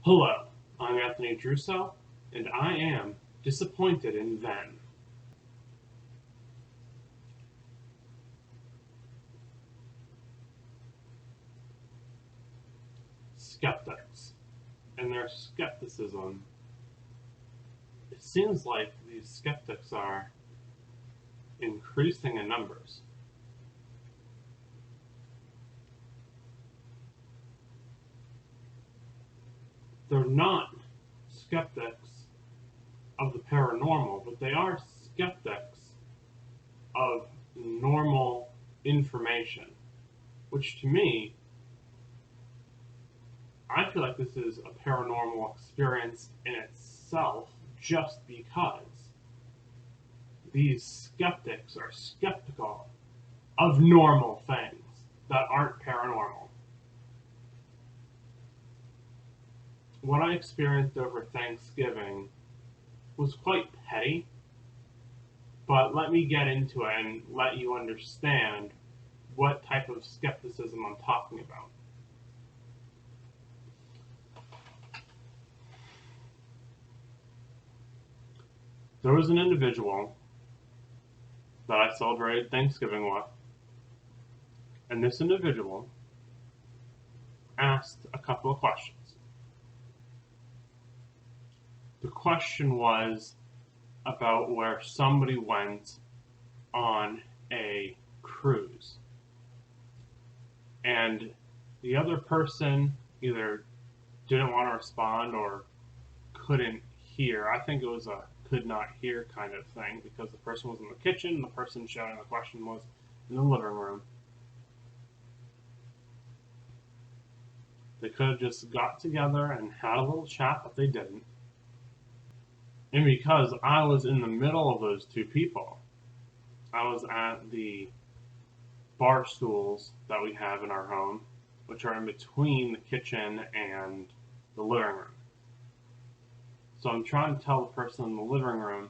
Hello, I'm Anthony Giarrusso, and I am disappointed in them. Skeptics and their skepticism. It seems like these skeptics are increasing in numbers. They're not skeptics of the paranormal, but they are skeptics of normal information, which to me, I feel like this is a paranormal experience in itself just because these skeptics are skeptical of normal things that aren't paranormal. What I experienced over Thanksgiving was quite petty, but let me get into it and let you understand what type of skepticism I'm talking about. There was an individual that I celebrated Thanksgiving with, and this individual asked a couple of questions. The question was about where somebody went on a cruise, and the other person either didn't want to respond or couldn't hear. I think it was a could not hear kind of thing because the person was in the kitchen and the person shouting the question was in the living room. They could have just got together and had a little chat, but they didn't. And because I was in the middle of those two people, I was at the bar stools that we have in our home, which are in between the kitchen and the living room. So I'm trying to tell the person in the living room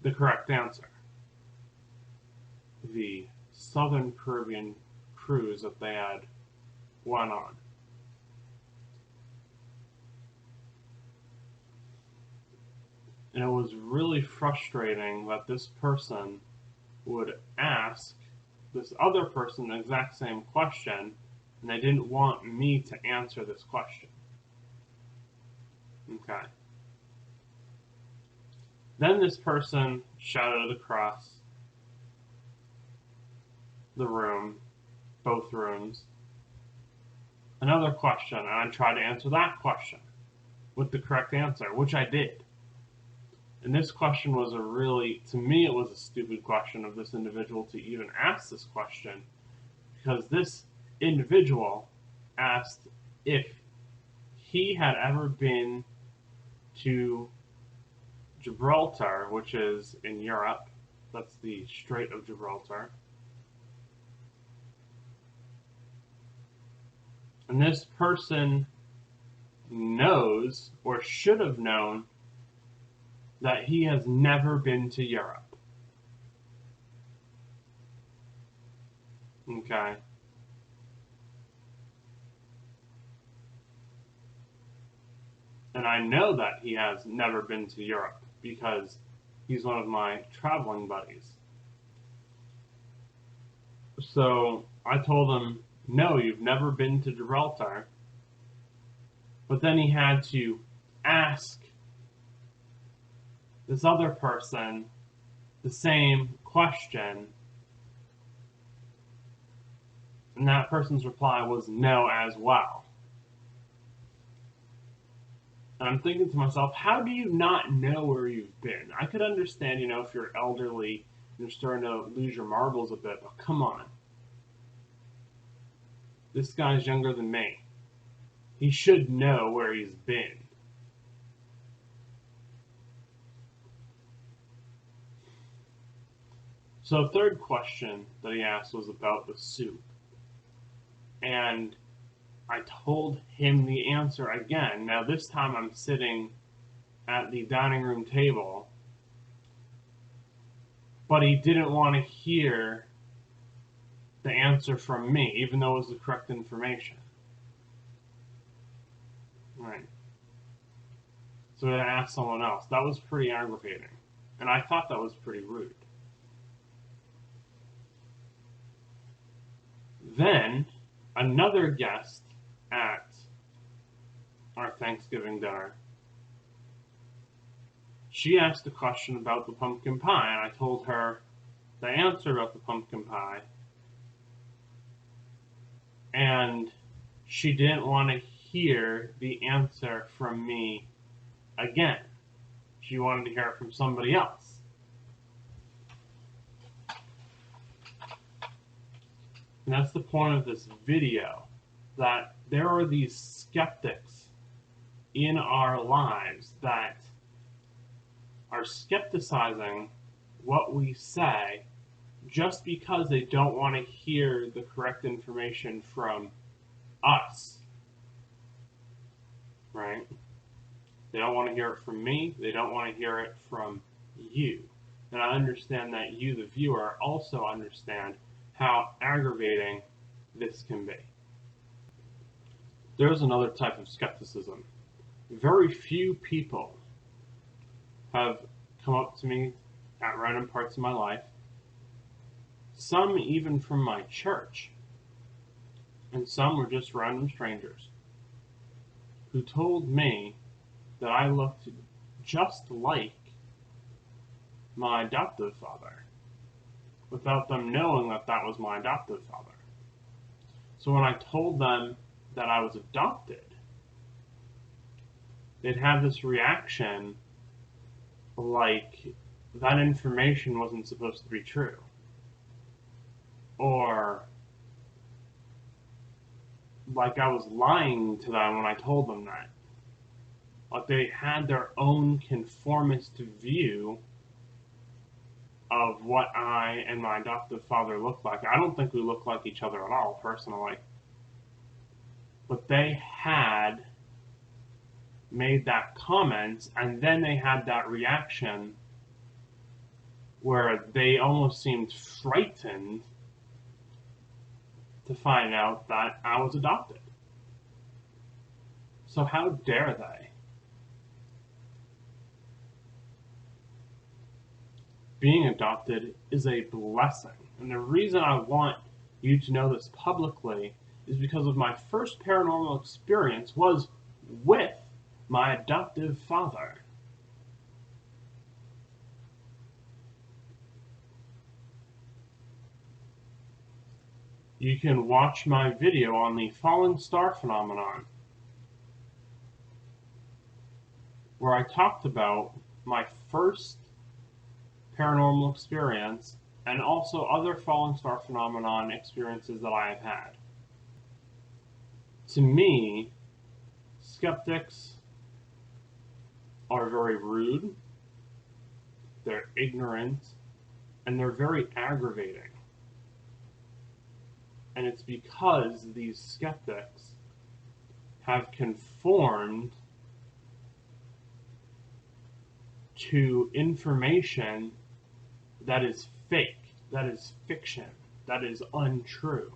the correct answer. The Southern Caribbean cruise that they had went on. And it was really frustrating that this person would ask this other person the exact same question, and they didn't want me to answer this question. Okay. Then this person shouted across the room, both rooms, another question, and I tried to answer that question with the correct answer, which I did. And this question was to me, it was a stupid question of this individual to even ask this question, because this individual asked if he had ever been to Gibraltar, which is in Europe. That's the Strait of Gibraltar. And this person knows, or should have known, that he has never been to Europe. Okay. And I know that he has never been to Europe because he's one of my traveling buddies. So I told him, no, you've never been to Gibraltar. But then he had to ask this other person the same question, and that person's reply was no as well. And I'm thinking to myself, how do you not know where you've been? I could understand, if you're elderly and you're starting to lose your marbles a bit, but come on. This guy's younger than me. He should know where he's been. So the third question that he asked was about the soup. And I told him the answer again. Now this time I'm sitting at the dining room table, but he didn't want to hear the answer from me, even though it was the correct information. Right. So I asked someone else. That was pretty aggravating. And I thought that was pretty rude. Then, another guest at our Thanksgiving dinner, she asked a question about the pumpkin pie, and I told her the answer about the pumpkin pie, and she didn't want to hear the answer from me again. She wanted to hear it from somebody else. And that's the point of this video, that there are these skeptics in our lives that are skepticizing what we say just because they don't want to hear the correct information from us, right? They don't want to hear it from me. They don't want to hear it from you. And I understand that you, the viewer, also understand how aggravating this can be. There's another type of skepticism. Very few people have come up to me at random parts of my life, some even from my church, and some were just random strangers, who told me that I looked just like my adoptive father, without them knowing that that was my adoptive father. So when I told them that I was adopted, they'd have this reaction like that information wasn't supposed to be true. Or like I was lying to them when I told them that. Like they had their own conformist view of what I and my adoptive father looked like. I don't think we look like each other at all, personally. But they had made that comment, and then they had that reaction where they almost seemed frightened to find out that I was adopted. So how dare they? Being adopted is a blessing. And the reason I want you to know this publicly is because of my first paranormal experience was with my adoptive father. You can watch my video on the falling star phenomenon, where I talked about my first paranormal experience and also other falling star phenomenon experiences that I have had. To me, skeptics are very rude, they're ignorant, and they're very aggravating. And it's because these skeptics have conformed to information that is fake, that is fiction, that is untrue.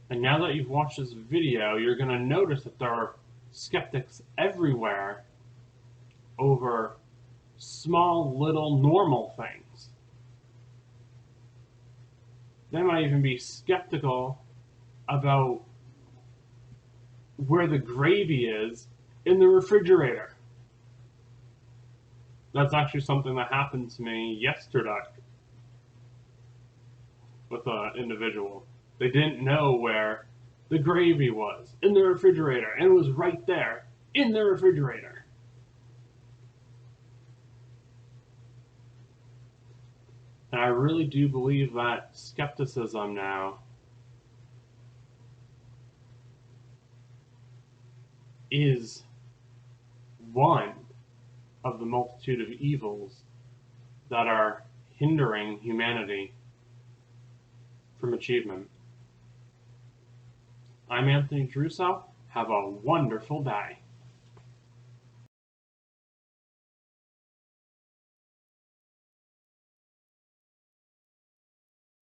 And now that you've watched this video, you're going to notice that there are skeptics everywhere over small, little, normal things. They might even be skeptical about where the gravy is in the refrigerator. That's actually something that happened to me yesterday with an individual. They didn't know where the gravy was in the refrigerator, and it was right there in the refrigerator. And I really do believe that skepticism now is one of the multitude of evils that are hindering humanity from achievement. I'm Anthony Giarrusso. Have a wonderful day.